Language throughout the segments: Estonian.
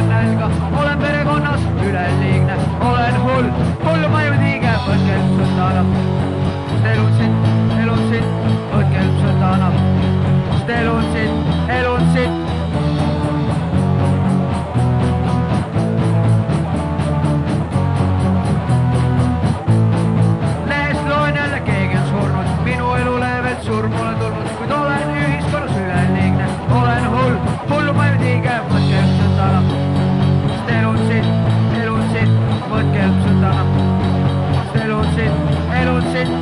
tunnen nälga, olen perekonnas üleliigne, olen hull, hullumaju tiige, võtke ilmselt annab. Sest elu on sitt, võtke ilmselt annab. Sest elu on sitt. Lehest loen jälle, keegi on surnud, minu elule veel surm olen tulnud, kuid olen ühiskonnas üleliigne, olen hull, hullumaju tiige, võtke ilmselt annab. Sest elu on sitt, võtke ilmselt annab. Sest elu on sitt.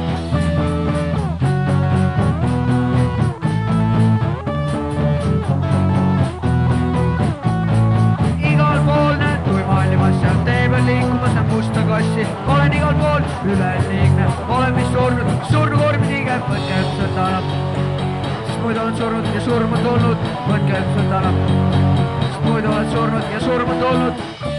Igal pool näed tuimalimas, seal tee peal liikumas näeb musta kassi, olen igal pool üleliigne, olen vist surnud vormitiige, võtke ilmselt annab. Sest muidu olen surnud ja surm on tulnud, võtke ilmselt annab. Sest muidu olen surnud ja surm on tulnud.